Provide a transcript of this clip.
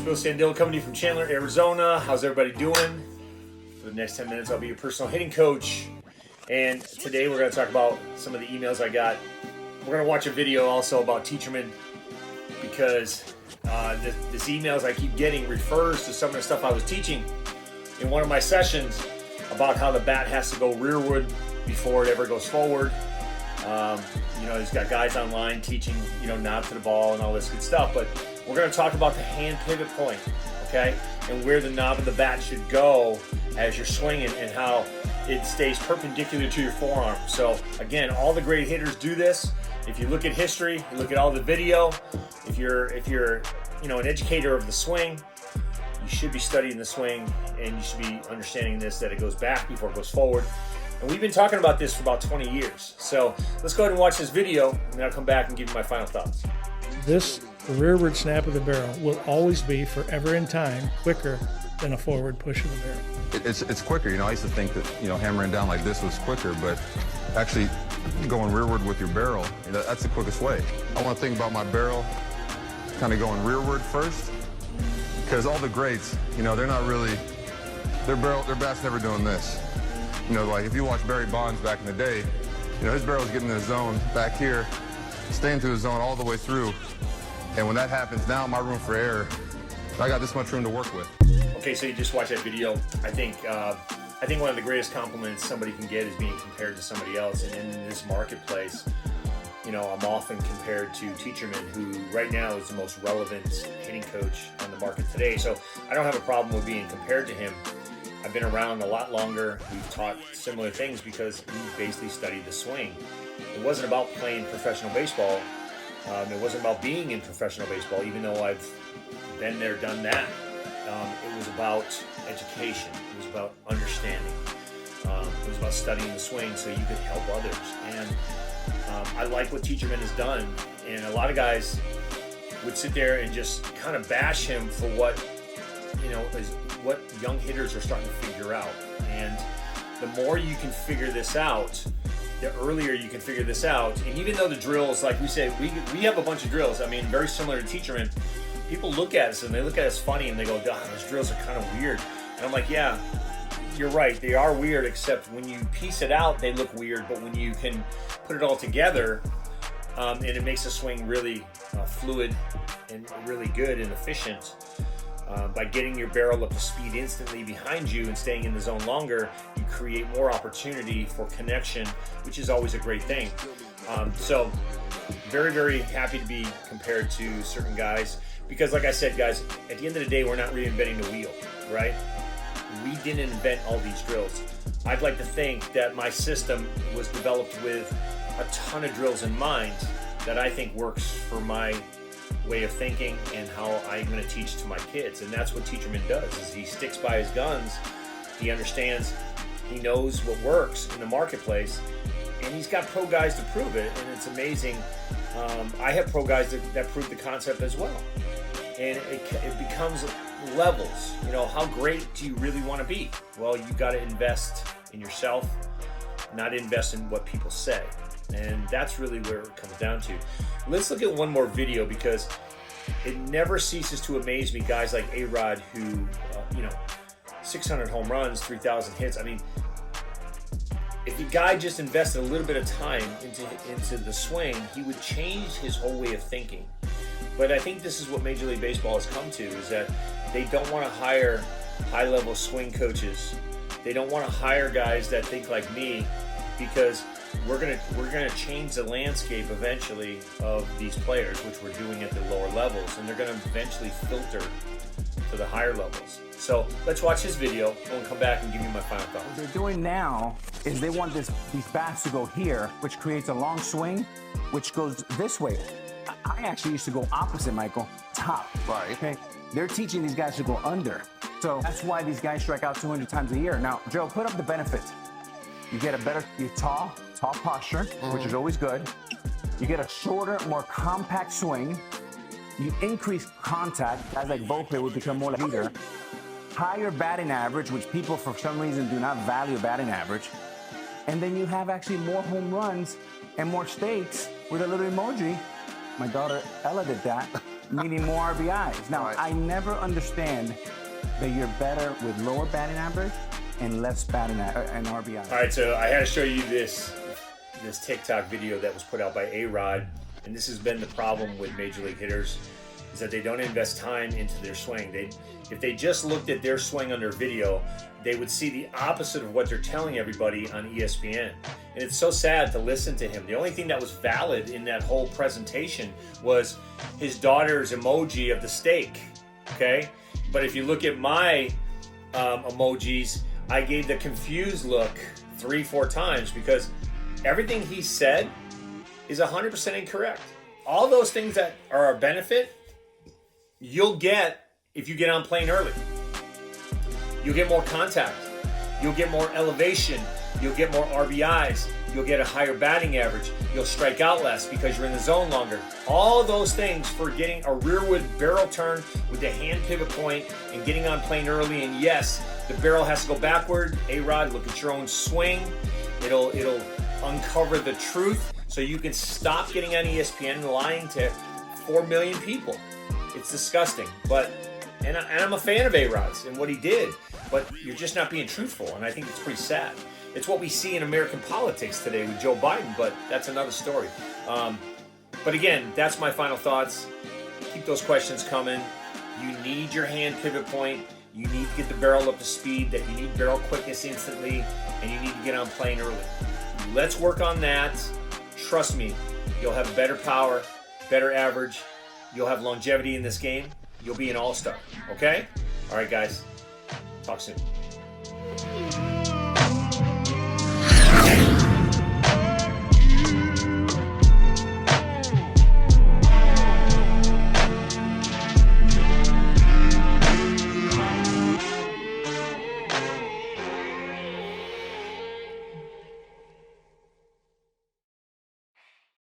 Bill Sandillo coming to you from Chandler, Arizona. How's everybody doing? For the next 10 minutes, I'll be your personal hitting coach. And today we're going to talk about some of the emails I got. We're going to watch a video also about Teacherman because this emails I keep getting refers to some of the stuff I was teaching in one of my sessions about how the bat has to go rearward before it ever goes forward. He's got guys online teaching, knob to the ball and all this good stuff, but we're going to talk about the hand pivot point, okay? And where the knob of the bat should go as you're swinging and how it stays perpendicular to your forearm. So again, all the great hitters do this. If you look at history, you look at all the video, if you're an educator of the swing, you should be studying the swing and you should be understanding this, that it goes back before it goes forward. And we've been talking about this for about 20 years. So let's go ahead and watch this video, and then I'll come back and give you my final thoughts. This rearward snap of the barrel will always be, forever in time, quicker than a forward push of the barrel. It's quicker. I used to think that, hammering down like this was quicker, but actually going rearward with your barrel, that's the quickest way. I want to think about my barrel kind of going rearward first, because all the greats, they're not really, their bat's never doing this. Like if you watch Barry Bonds back in the day, his barrel's getting in the zone back here, staying to the zone all the way through. And when that happens, now my room for error, I got this much room to work with. Okay, so you just watched that video. I think one of the greatest compliments somebody can get is being compared to somebody else. And in this marketplace, I'm often compared to Teacherman, who right now is the most relevant hitting coach on the market today. So I don't have a problem with being compared to him. I've been around a lot longer. We've taught similar things because we basically studied the swing. It wasn't about playing professional baseball. It wasn't about being in professional baseball, even though I've been there, done that. It was about education. It was about understanding. It was about studying the swing so you could help others. And I like what Teacherman has done. And a lot of guys would sit there and just kind of bash him for what young hitters are starting to figure out. And the more you can figure this out, the earlier you can figure this out. And even though the drills, like we say, we have a bunch of drills, very similar to Teacherman, people look at us and they look at us funny and they go, "God, those drills are kind of weird." And I'm like, yeah, you're right, they are weird, except when you piece it out, they look weird, but when you can put it all together, and it makes the swing really fluid and really good and efficient. By getting your barrel up to speed instantly behind you and staying in the zone longer, you create more opportunity for connection, which is always a great thing. So very, very happy to be compared to certain guys because, like I said, guys, at the end of the day, we're not reinventing the wheel, right? We didn't invent all these drills. I'd like to think that my system was developed with a ton of drills in mind that I think works for my way of thinking and how I'm going to teach to my kids. And that's what Teacherman does, is he sticks by his guns. He understands, he knows what works in the marketplace, and he's got pro guys to prove it, and it's amazing. I have pro guys that prove the concept as well. And it becomes levels. How great do you really want to be? Well, you got to invest in yourself, not invest in what people say. And that's really where it comes down to. Let's look at one more video because it never ceases to amaze me. Guys like A-Rod who, 600 home runs, 3,000 hits. If the guy just invested a little bit of time into the swing, he would change his whole way of thinking. But I think this is what Major League Baseball has come to, is that they don't want to hire high-level swing coaches. They don't want to hire guys that think like me because we're gonna change the landscape eventually of these players, which we're doing at the lower levels, and they're gonna eventually filter to the higher levels. So let's watch this video and we'll come back and give you my final thoughts. What they're doing now is they want these bats to go here, which creates a long swing, which goes this way. I actually used to go opposite, Michael, top. Right. Okay. They're teaching these guys to go under. So that's why these guys strike out 200 times a year. Now, Joe, put up the benefits. You get you're tall posture, which is always good. You get a shorter, more compact swing. You increase contact. Guys like Volpe would become more like leader. Higher batting average, which people for some reason do not value batting average. And then you have actually more home runs and more stakes with a little emoji. My daughter Ella did that. meaning more RBIs. Now, Right. I never understand that you're better with lower batting average and less batting and RBI. All right, so I had to show you this TikTok video that was put out by A-Rod, and this has been the problem with major league hitters, is that they don't invest time into their swing. If they just looked at their swing under video, they would see the opposite of what they're telling everybody on ESPN. And it's so sad to listen to him. The only thing that was valid in that whole presentation was his daughter's emoji of the steak, okay? But if you look at my emojis, I gave the confused look 3-4 times because everything he said is 100% incorrect. All those things that are a benefit, you'll get if you get on plane early. You'll get more contact. You'll get more elevation. You'll get more RBIs. You'll get a higher batting average. You'll strike out less because you're in the zone longer. All those things for getting a rearward barrel turn with the hand pivot point and getting on plane early. And yes, the barrel has to go backward. A-Rod, look at your own swing. It'll uncover the truth so you can stop getting on ESPN and lying to 4 million people. It's disgusting. And I'm a fan of A-Rod's and what he did, but you're just not being truthful, and I think it's pretty sad. It's what we see in American politics today with Joe Biden, but that's another story. But again, that's my final thoughts. Keep those questions coming. You need your hand pivot point. You need to get the barrel up to speed, that you need barrel quickness instantly, and you need to get on plane early. Let's work on that. Trust me, you'll have better power, better average. You'll have longevity in this game. You'll be an all-star, okay? All right, guys. Talk soon.